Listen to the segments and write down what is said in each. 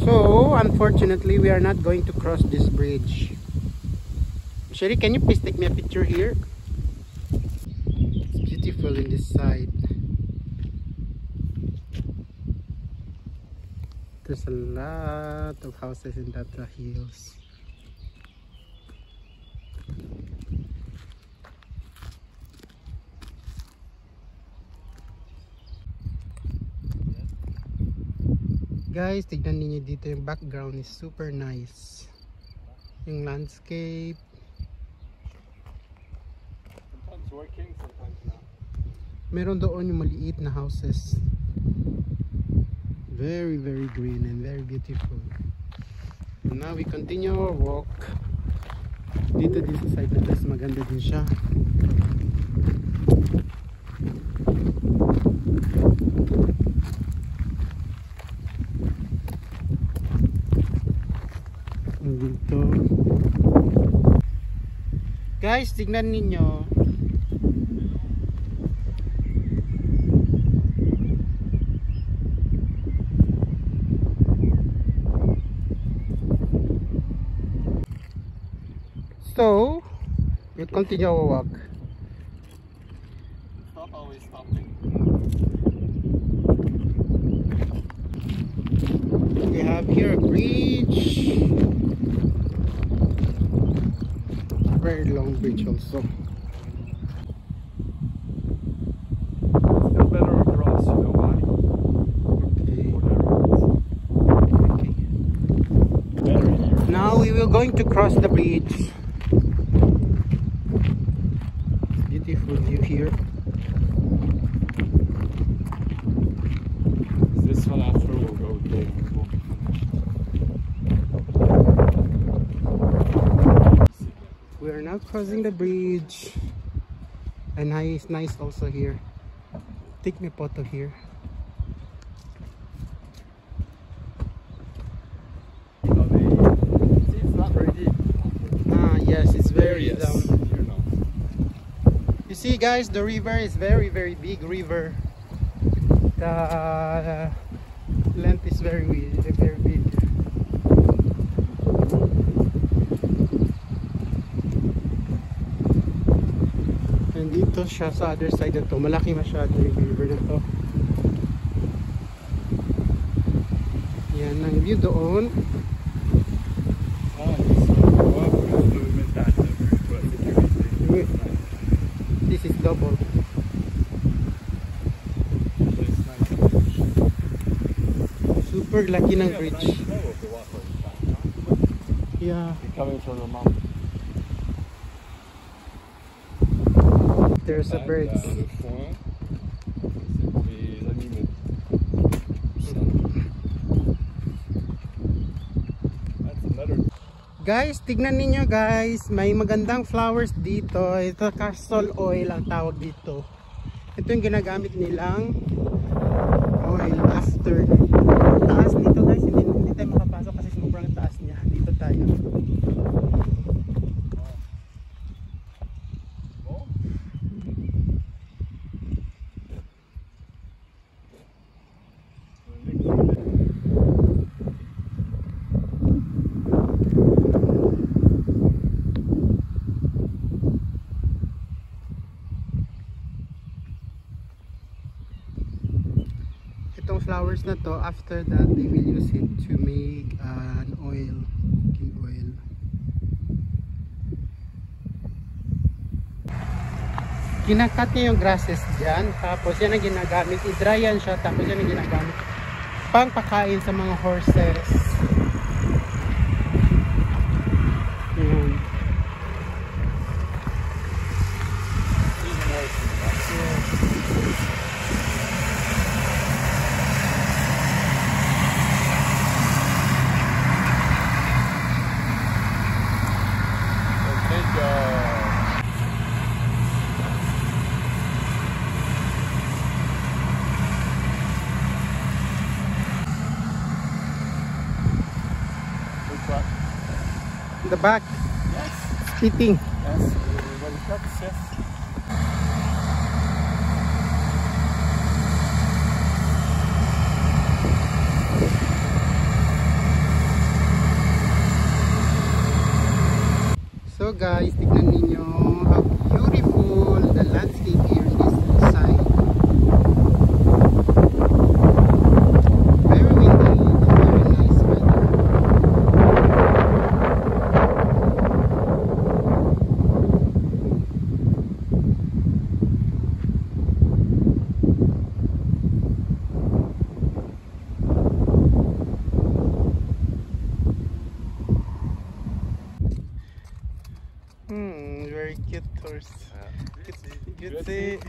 So, unfortunately, we are not going to cross this bridge. Sherry, can you please take me a picture here? It's beautiful in this side. There's a lot of houses in that hills. Guys, tignan niyo dito, yung background is super nice. Yung landscape. Sometimes working, sometimes not. Meron doon yung maliit na houses. Very, very green and very beautiful. And now we continue our walk. Dito din sa side na this, maganda din siya. Dito. Guys, tignan ninyo. So, we'll continue our walk. It's not always stopping. We have here a bridge. Very long bridge also. Still better across, you know why? Okay. Okay. Better here. Now we will going to cross the bridge. Beautiful view here. This one after we'll go there. We are now crossing the bridge, and it's nice also here. Take me photo here. See, it's not very deep. Yes, it's very Yes. You know. You see, guys, the river is very, very big river. The length is very big. And dito siya sa other side na to. Malaki masyado yung river na to. Yan ang view doon. This is double. Super laki ng bridge. Yeah. Coming from the mountain. There's a bird. Le foin, c'est les animaux. That's another. Guys, tignan ninyo guys, may magandang flowers dito. Ito castle oil ang tawag dito. Ito yung ginagamit nilang oil after. Taas nito guys, hindi tayo makapasok kasi sobrang taas niya. Dito tayo. Itong flowers na to, after that they will use it to make an oil, cooking oil. Kinakat niya yung grasses dyan, tapos yan ang ginagamit, i-dry yan siya, tapos yan ang ginagamit pang pakain sa mga horses. Yun. The back. Yes. Fitting. Yes. When it cuts, yes. guys, tignan ninyo how beautiful the landscape here in this side. Very windy, very nice weather. Very cute horse. Good see.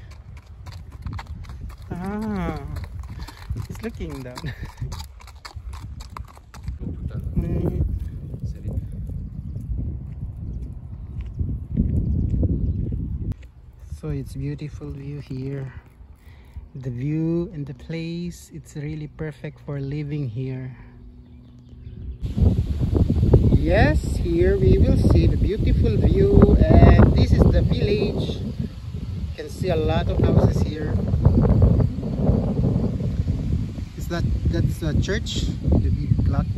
Ah, he's looking down. So it's beautiful view here. The view and the place, it's really perfect for living here. Yes, here we will see the beautiful view, and this is the village. You can see a lot of houses here. That's a church, the big clock.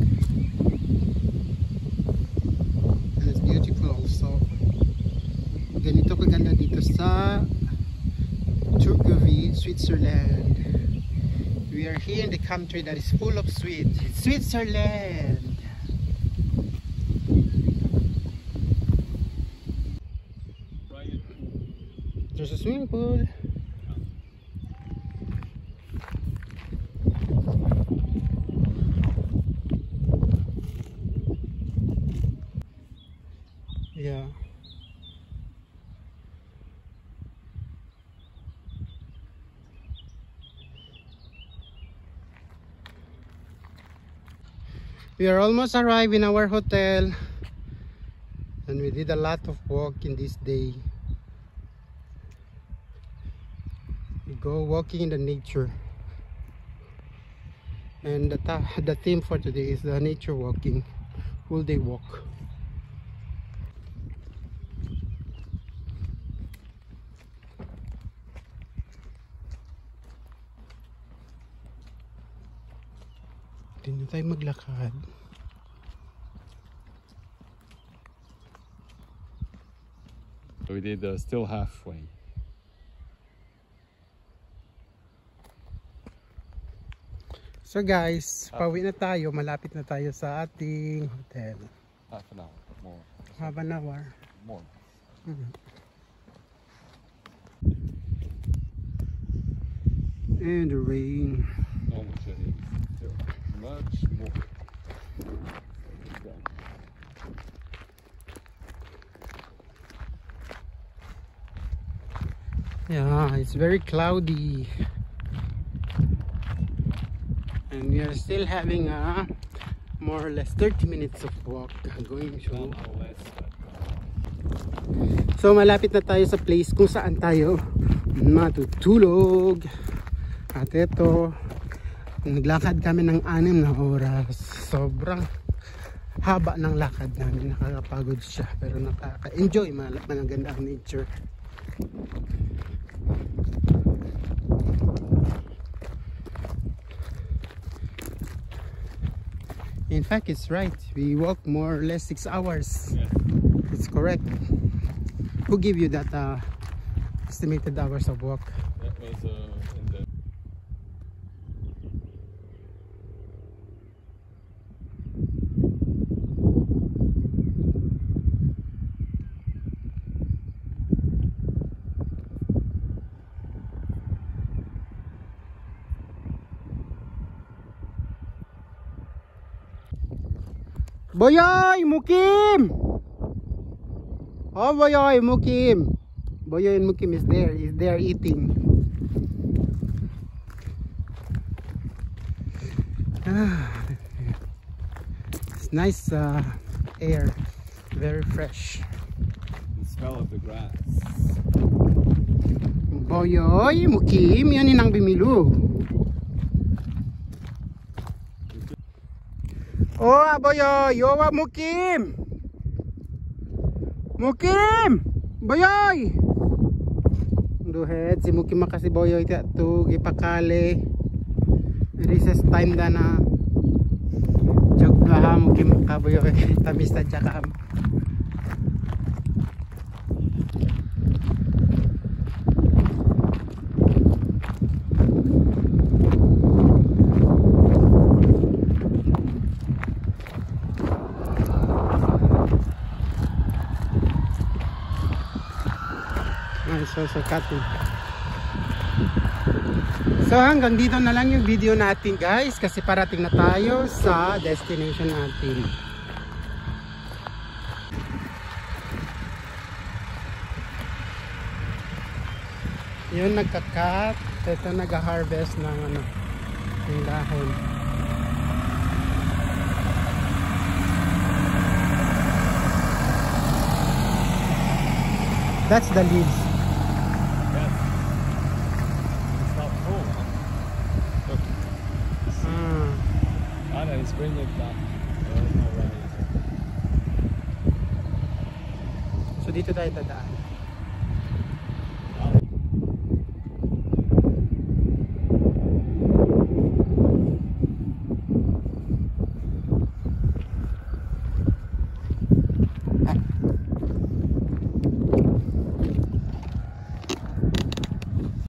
And it's beautiful also. Ganito kaganda dito sa Turgovie, Switzerland. We are here in the country that is full of sweets. It's Switzerland. There's a swimming pool. Yeah. We are almost arrived in our hotel, and we did a lot of walk in this day. We go walking in the nature, and the theme for today is the nature walking, full day walk. Hindi na tayo maglakad. So we did still halfway. So guys, pauwi na tayo. Malapit na tayo sa ating hotel. Half an hour, more. Half an hour. More. And the rain. Almost ready. Much more. Yeah, it's very cloudy. And we are still having a more or less 30 minutes of walk going through. So malapit na tayo sa place kung saan tayo matutulog. At ito, naglakad kami ng 6 na oras. Sobrang haba ng lakad namin. Nakakapagod siya, pero nakaka-enjoy. Maganda ang nature. In fact, it's right. We walk more or less 6 hours. Yeah. It's correct. Who give you that estimated hours of walk? That was in the... Boyoy! Mukim! Oh, Boyoy! Mukim! Boyoy and Mukim is there. He's there eating. It's nice air. Very fresh. The smell of the grass. Boyoy! Mukim! Yan ang bimilu. Oh, Boyoy! Yowa Mukim! Mukim! Boyoy! Duhet, si Mukim makasi Boyoy tu gipakali. Recess time da na. Jog ka ha Mukim ka Boyoy. Tamis na tsaka. So cutting. So hanggang dito na lang yung video natin guys, kasi parating na tayo sa destination natin. Yun, nagka-cut. Ito nag-harvest ng ng dahon. That's the leaves. Yes. It's not full, huh? Look. No, it's bring it back. So dito tayo dadaan.